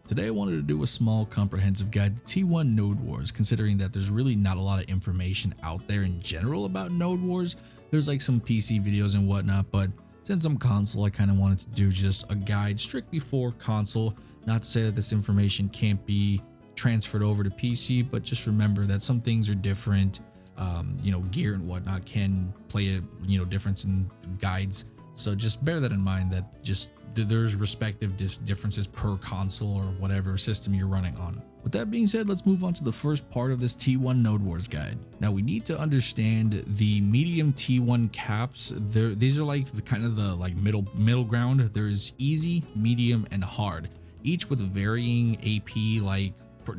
Today I wanted to do a small comprehensive guide to T1 NodeWars, considering that there's really not a lot of information out there in general about NodeWars. There's like some PC videos and whatnot, but since I'm console, I kind of wanted to do just a guide strictly for console. Not to say that this information can't be transferred over to PC, but just remember that some things are different. Gear and whatnot can play a difference in guides. So just bear that in mind, that just there's respective differences per console or whatever system you're running on. With that being said, let's move on to the first part of this T1 NodeWars guide. Now we need to understand the medium T1 caps. These are like the kind of the middle ground. There's easy, medium, and hard, each with varying AP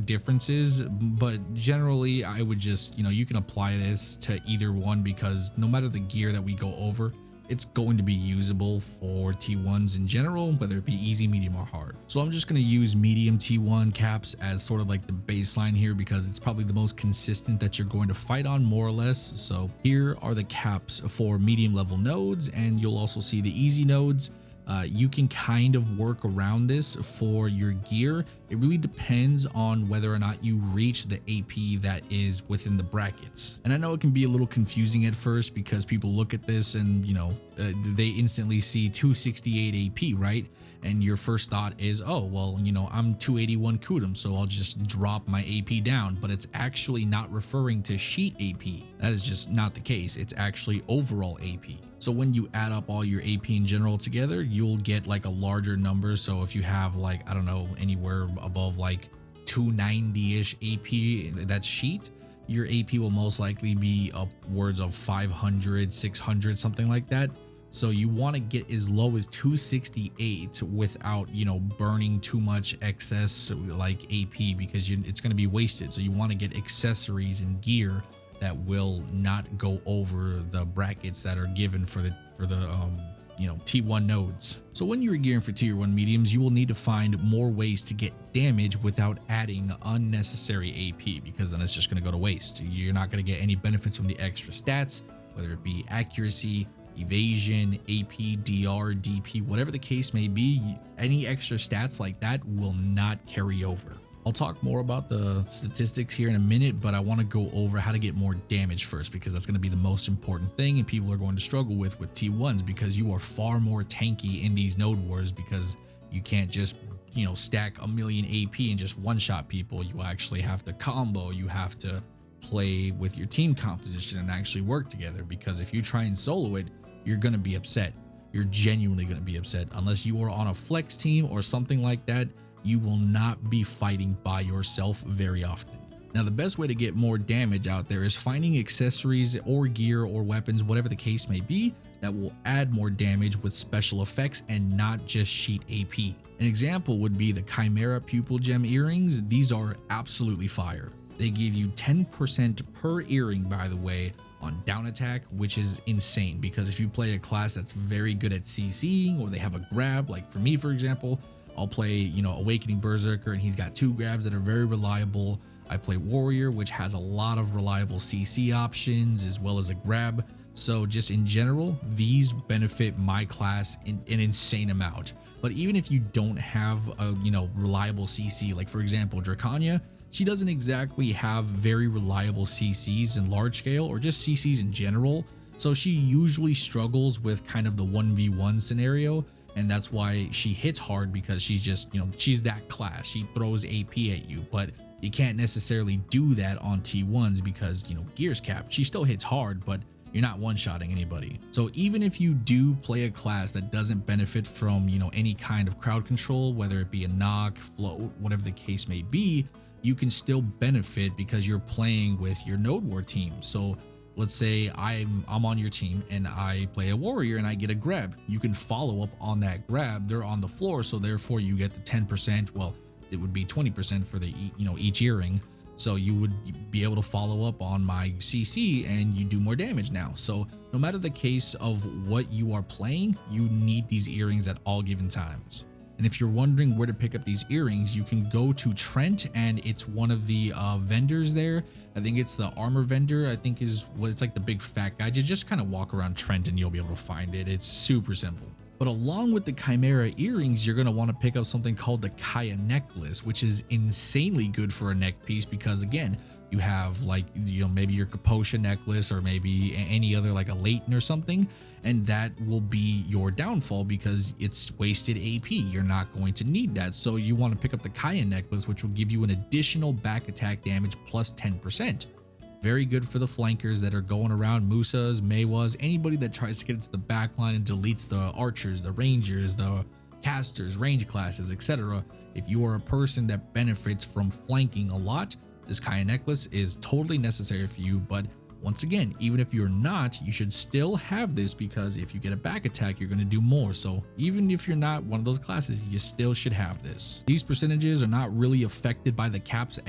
differences, but generally I would just you can apply this to either one, because no matter the gear that we go over, it's going to be usable for T1s in general, whether it be easy, medium, or hard. So I'm just going to use medium T1 caps as sort of like the baseline here, because it's probably the most consistent that you're going to fight on, more or less. So here are the caps for medium level nodes, and you'll also see the easy nodes. You can kind of work around this for your gear. It really depends on whether or not you reach the AP that is within the brackets. And I know it can be a little confusing at first, because people look at this and they instantly see 268 AP, right? And your first thought is, oh well, I'm 281 Kudum, so I'll just drop my AP down. But it's actually not referring to sheet AP. That is just not the case. It's actually overall AP. So when you add up all your AP in general together, you'll get like a larger number. So if you have I don't know, anywhere above 290-ish AP, that's sheet, your AP will most likely be upwards of 500, 600, something like that. So you want to get as low as 268 without, burning too much excess AP, because it's going to be wasted. So you want to get accessories and gear that will not go over the brackets that are given for the T1 nodes. So when you're gearing for tier 1 mediums, you will need to find more ways to get damage without adding unnecessary AP, because then it's just going to go to waste. You're not going to get any benefits from the extra stats, whether it be accuracy, evasion, AP, DR, DP, whatever the case may be. Any extra stats like that will not carry over. I'll talk more about the statistics here in a minute, but I want to go over how to get more damage first, because that's going to be the most important thing, and people are going to struggle with T1s, because you are far more tanky in these node wars, because you can't just stack a million AP and just one-shot people. You actually have to combo, you have to play with your team composition and actually work together, because if you try and solo it, you're going to be upset. You're genuinely going to be upset. Unless you are on a flex team or something like that, you will not be fighting by yourself very often. Now, the best way to get more damage out there is finding accessories or gear or weapons, whatever the case may be, that will add more damage with special effects and not just sheet AP. An example would be the Chimera Pupil gem earrings. These are absolutely fire. They give you 10% per earring, by the way, on down attack, which is insane, because if you play a class that's very good at CCing, or they have a grab, like for me, for example, I'll play, Awakening Berserker, and he's got 2 grabs that are very reliable. I play Warrior, which has a lot of reliable CC options as well as a grab. So just in general, these benefit my class in an insane amount. But even if you don't have a, reliable CC, like for example, Dracania, she doesn't exactly have very reliable CCs in large scale, or just CCs in general. So she usually struggles with kind of the 1v1 scenario. And that's why she hits hard, because she's just, she's that class. She throws AP at you, but you can't necessarily do that on T1s, because, gear's capped. She still hits hard, but you're not one-shotting anybody. So even if you do play a class that doesn't benefit from, any kind of crowd control, whether it be a knock, float, whatever the case may be, you can still benefit because you're playing with your Node War team. So let's say I'm on your team and I play a warrior and I get a grab. You can follow up on that grab. They're on the floor, so therefore you get the 10%. Well, it would be 20% for the each earring. So you would be able to follow up on my CC and you do more damage now. So no matter the case of what you are playing, you need these earrings at all given times. And if you're wondering where to pick up these earrings, you can go to Trent, and it's one of the vendors there. I think it's the armor vendor, I think is what it's like, the big fat guy. You just kind of walk around Trent and you'll be able to find it. It's super simple. But along with the Chimera earrings, you're going to want to pick up something called the Cayenne Necklace, which is insanely good for a neck piece because, again, you have like, maybe your Capotia necklace or maybe any other like a Leighton or something, and that will be your downfall because it's wasted AP. You're not going to need that. So you want to pick up the Cayenne Necklace, which will give you an additional back attack damage plus 10%. Very good for the flankers that are going around, Musas, Meiwas, anybody that tries to get into the back line and deletes the archers, the rangers, the casters, range classes, etc. If you are a person that benefits from flanking a lot, this Cayenne Necklace is totally necessary for you. But once again, even if you're not, you should still have this because if you get a back attack, you're going to do more. So even if you're not one of those classes, you still should have this. These percentages are not really affected by the caps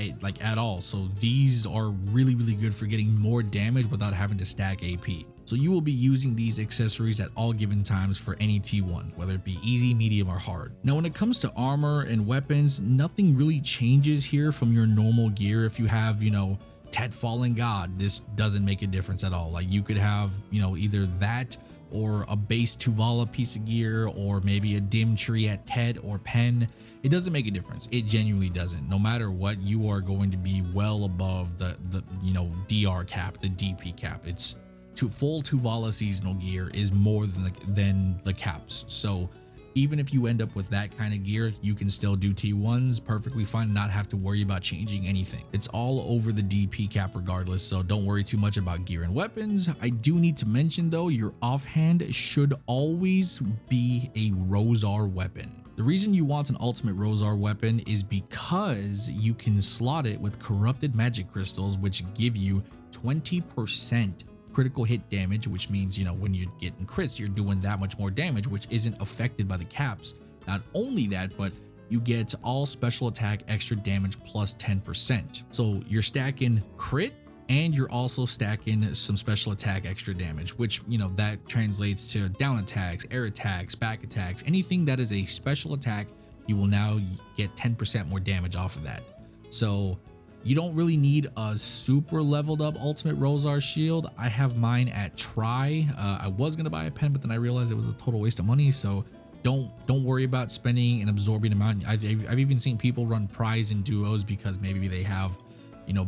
at all. So these are really, really good for getting more damage without having to stack AP. So you will be using these accessories at all given times for any T1, whether it be easy, medium, or hard. Now, when it comes to armor and weapons, nothing really changes here from your normal gear. If you have, Tet Fallen God, this doesn't make a difference at all. Like you could have, either that or a base Tuvala piece of gear, or maybe a dim tree at Tet or Pen. It doesn't make a difference. It genuinely doesn't. No matter what, you are going to be well above the DR cap, the DP cap. It's full Tuvala seasonal gear is more than the caps. So even if you end up with that kind of gear, you can still do T1s perfectly fine and not have to worry about changing anything. It's all over the DP cap regardless, so don't worry too much about gear and weapons. I do need to mention though, your offhand should always be a Rosar weapon. The reason you want an ultimate Rosar weapon is because you can slot it with corrupted magic crystals, which give you 20% critical hit damage, which means, when you're getting crits, you're doing that much more damage, which isn't affected by the caps. Not only that, but you get all special attack extra damage plus 10%. So you're stacking crit and you're also stacking some special attack extra damage, which, that translates to down attacks, air attacks, back attacks, anything that is a special attack, you will now get 10% more damage off of that. So you don't really need a super leveled up ultimate Rosar shield. I have mine at try. I was gonna buy a pen, but then I realized it was a total waste of money. So don't worry about spending an absorbing amount. I've even seen people run prize in duos because maybe they have,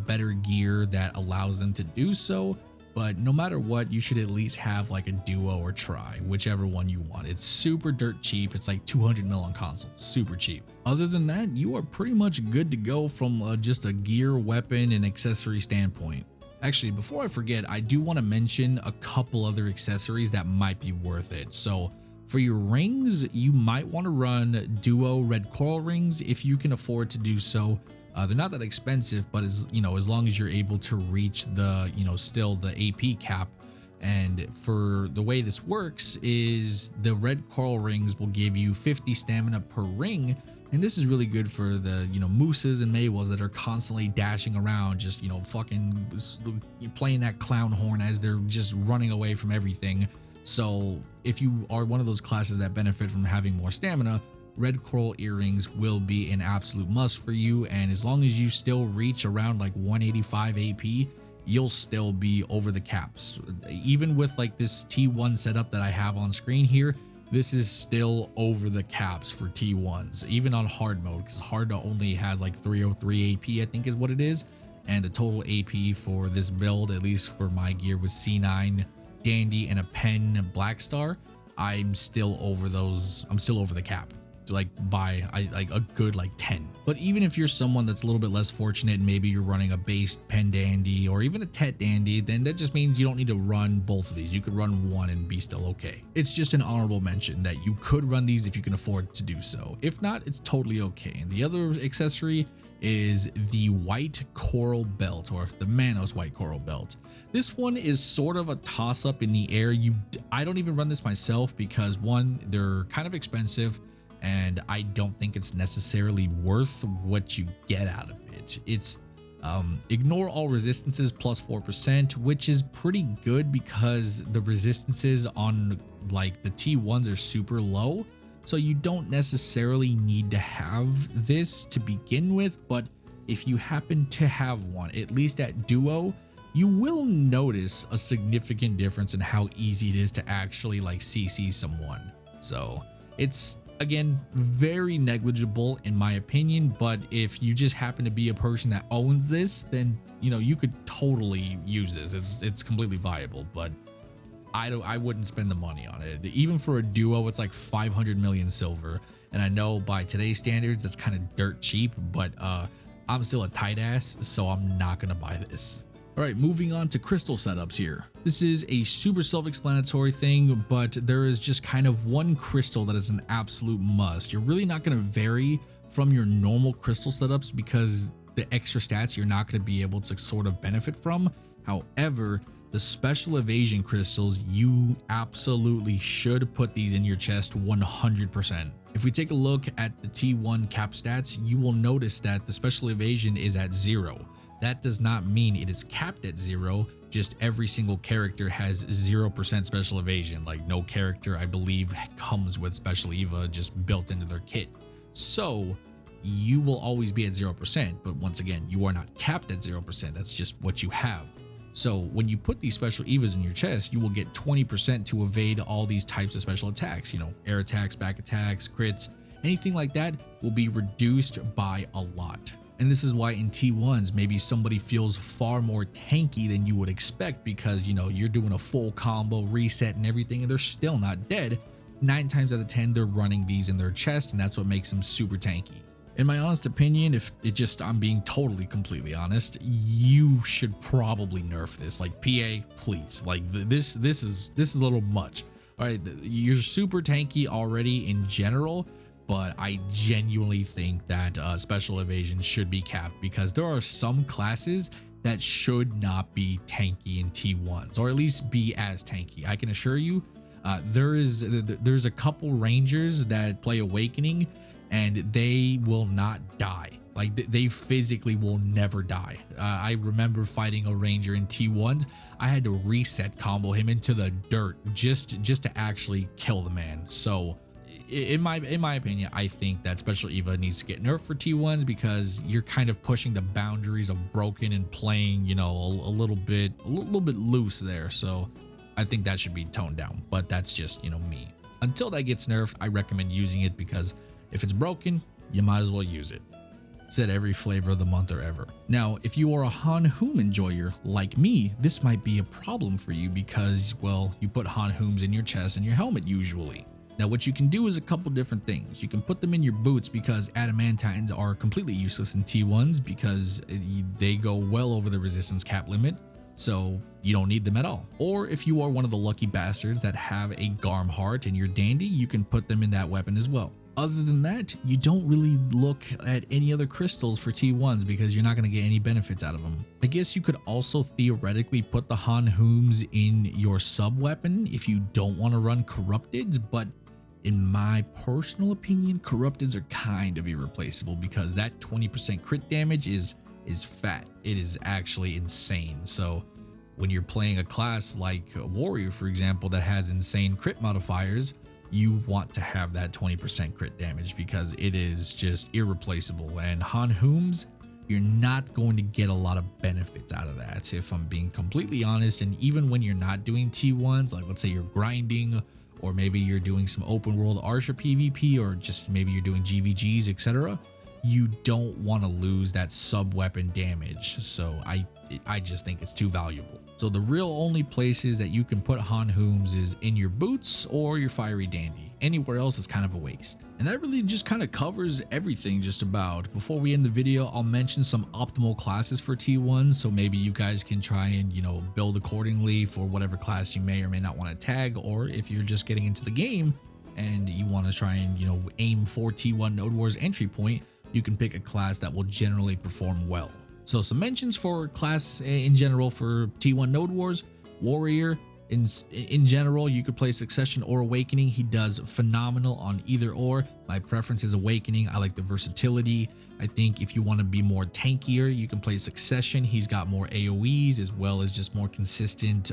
better gear that allows them to do so. But no matter what, you should at least have like a duo or try, whichever one you want. It's super dirt cheap. It's like 200 mil on console, super cheap. Other than that, you are pretty much good to go from just a gear, weapon, and accessory standpoint. Actually, before I forget, I do want to mention a couple other accessories that might be worth it. So for your rings, you might want to run duo red coral rings if you can afford to do so. They're not that expensive, but as long as you're able to reach the, still the AP cap. And for the way this works is the red coral rings will give you 50 stamina per ring. And this is really good for the, Mooses and Meiwas that are constantly dashing around, just, fucking playing that clown horn as they're just running away from everything. So if you are one of those classes that benefit from having more stamina, red coral earrings will be an absolute must for you. And as long as you still reach around like 185 AP, you'll still be over the caps. Even with like this T1 setup that I have on screen here, this is still over the caps for T1s, even on hard mode, because hard only has like 303 AP, I think is what it is. And the total AP for this build, at least for my gear, was C9, Dandy, and a Pen Black Star. I'm still over those. I'm still over the cap, like by a good 10. But even if you're someone that's a little bit less fortunate and maybe you're running a base Pen Dandy or even a Tet Dandy, then that just means you don't need to run both of these. You could run one and be still okay. It's just an honorable mention that you could run these if you can afford to do so. If not, it's totally okay. And the other accessory is the white coral belt, or the Manos white coral belt. This one is sort of a toss-up in the air. I don't even run this myself because one, they're kind of expensive, and I don't think it's necessarily worth what you get out of it. It's ignore all resistances plus 4%, which is pretty good because the resistances on like the T1s are super low. So you don't necessarily need to have this to begin with, but if you happen to have one, at least at duo, you will notice a significant difference in how easy it is to actually like CC someone. So it's, again, very negligible in my opinion, but if you just happen to be a person that owns this, then you could totally use this. It's completely viable, but I wouldn't spend the money on it. Even for a duo, it's like 500 million silver, and I know by today's standards that's kind of dirt cheap, but I'm still a tight ass, so I'm not gonna buy this. All right, moving on to crystal setups here. This is a super self-explanatory thing, but there is just kind of one crystal that is an absolute must. You're really not going to vary from your normal crystal setups because the extra stats you're not going to be able to sort of benefit from. However, the special evasion crystals, you absolutely should put these in your chest 100%. If we take a look at the T1 cap stats, you will notice that the special evasion is at 0. That does not mean it is capped at 0, just every single character has 0% special evasion. Like no character, I believe, comes with special Eva just built into their kit. So you will always be at 0%, but once again, you are not capped at 0%, that's just what you have. So when you put these special Evas in your chest, you will get 20% to evade all these types of special attacks, air attacks, back attacks, crits, anything like that will be reduced by a lot. And this is why in T1s, maybe somebody feels far more tanky than you would expect because, you're doing a full combo reset and everything and they're still not dead. 9 times out of 10, they're running these in their chest and that's what makes them super tanky. In my honest opinion, I'm being completely honest, you should probably nerf this. Like PA, please. Like this is a little much. All right, you're super tanky already in general, but I genuinely think that special evasion should be capped because there are some classes that should not be tanky in T1s, or at least be as tanky. I can assure you, there's a couple rangers that play Awakening and they will not die. Like they physically will never die. I remember fighting a ranger in T1s. I had to reset combo him into the dirt just to actually kill the man. So in my opinion, I think that special Eva needs to get nerfed for T1s because you're kind of pushing the boundaries of broken and playing, a little bit loose there. So I think that should be toned down, but that's just, me. Until that gets nerfed, I recommend using it because if it's broken, you might as well use it. Said every flavor of the month or ever. Now, if you are a Han Hoom enjoyer like me, this might be a problem for you because, well, you put Han Hooms in your chest and your helmet usually. Now, what you can do is a couple different things. You can put them in your boots because adamantines are completely useless in T1s because they go well over the resistance cap limit, so you don't need them at all. Or if you are one of the lucky bastards that have a Garm heart in your dandy, you can put them in that weapon as well. Other than that, you don't really look at any other crystals for T1s because you're not going to get any benefits out of them. I guess you could also theoretically put the Han Hooms in your sub weapon if you don't want to run Corrupteds, but in my personal opinion, Corrupteds are kind of irreplaceable because that 20% crit damage is fat. It is actually insane. So when you're playing a class like a Warrior, for example, that has insane crit modifiers, you want to have that 20% crit damage because it is just irreplaceable. And Han Hooms, you're not going to get a lot of benefits out of that, if I'm being completely honest. And even when you're not doing T1s, like let's say you're grinding, or maybe you're doing some open world Archer PvP, or just maybe you're doing GVGs, etc., you don't want to lose that sub weapon damage. So I just think it's too valuable. So the real only places that you can put Han Hooms is in your boots or your fiery dandy. Anywhere else is kind of a waste. And that really just kind of covers everything just about. Before we end the video, I'll mention some optimal classes for T1, so maybe you guys can try and, build accordingly for whatever class you may or may not want to tag, or if you're just getting into the game and you want to try and, aim for T1 NodeWars entry point, you can pick a class that will generally perform well. So some mentions for class in general for T1 NodeWars: Warrior. In general, you could play Succession or Awakening. He does phenomenal on either or. My preference is Awakening. I like the versatility. I think if you want to be more tankier, you can play Succession. He's got more AoEs as well as just more consistent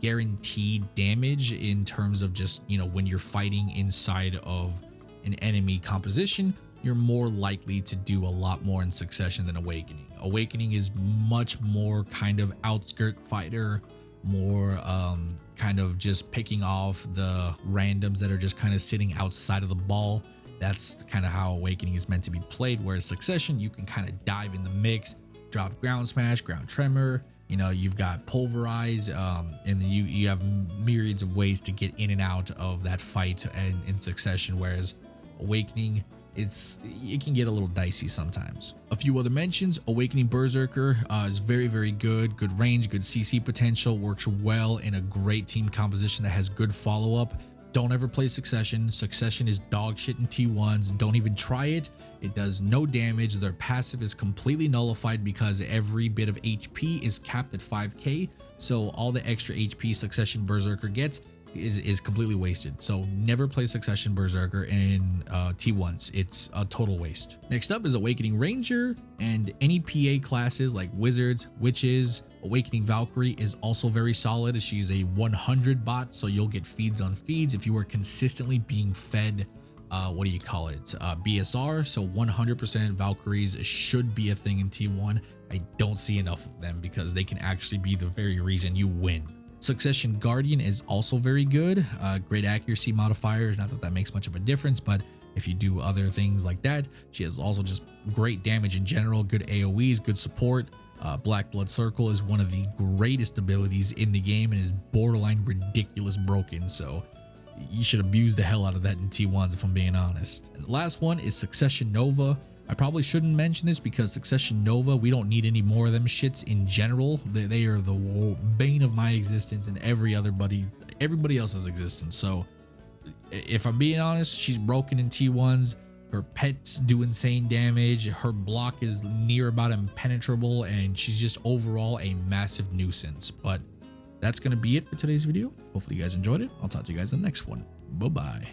guaranteed damage in terms of just, when you're fighting inside of an enemy composition, you're more likely to do a lot more in Succession than Awakening. Awakening is much more kind of outskirt fighter, more kind of just picking off the randoms that are just kind of sitting outside of the ball. That's kind of how Awakening is meant to be played, whereas Succession, you can kind of dive in the mix, drop ground smash, ground tremor, you know, you've got pulverize, and you have myriads of ways to get in and out of that fight and in Succession, whereas Awakening, it can get a little dicey sometimes. A few other mentions: Awakening Berserker is very, very good range, good CC potential, works well in a great team composition that has good follow-up. Don't ever play Succession. Succession is dog shit in T1s. Don't even try it. It does no damage. Their passive is completely nullified because every bit of HP is capped at 5k, so all the extra HP Succession Berserker gets is completely wasted. So never play Succession Berserker in T1s. It's a total waste. Next up is Awakening Ranger, and any PA classes like Wizards, Witches. Awakening Valkyrie is also very solid. She's a 100 bot, so you'll get feeds on feeds if you are consistently being fed BSR. So 100% Valkyries should be a thing in T1. I don't see enough of them because they can actually be the very reason you win. Succession Guardian is also very good. Great accuracy modifiers. Not that that makes much of a difference, but if you do other things like that, she has also just great damage in general, good AoEs, good support. Black Blood Circle is one of the greatest abilities in the game and is borderline ridiculous broken, so you should abuse the hell out of that in T1s if I'm being honest. And the last one is Succession Nova. I probably shouldn't mention this because Succession Nova, we don't need any more of them shits in general. They are the bane of my existence and everybody else's existence. So if I'm being honest, she's broken in T1s. Her pets do insane damage. Her block is near about impenetrable, and she's just overall a massive nuisance. But that's going to be it for today's video. Hopefully you guys enjoyed it. I'll talk to you guys in the next one. Bye-bye.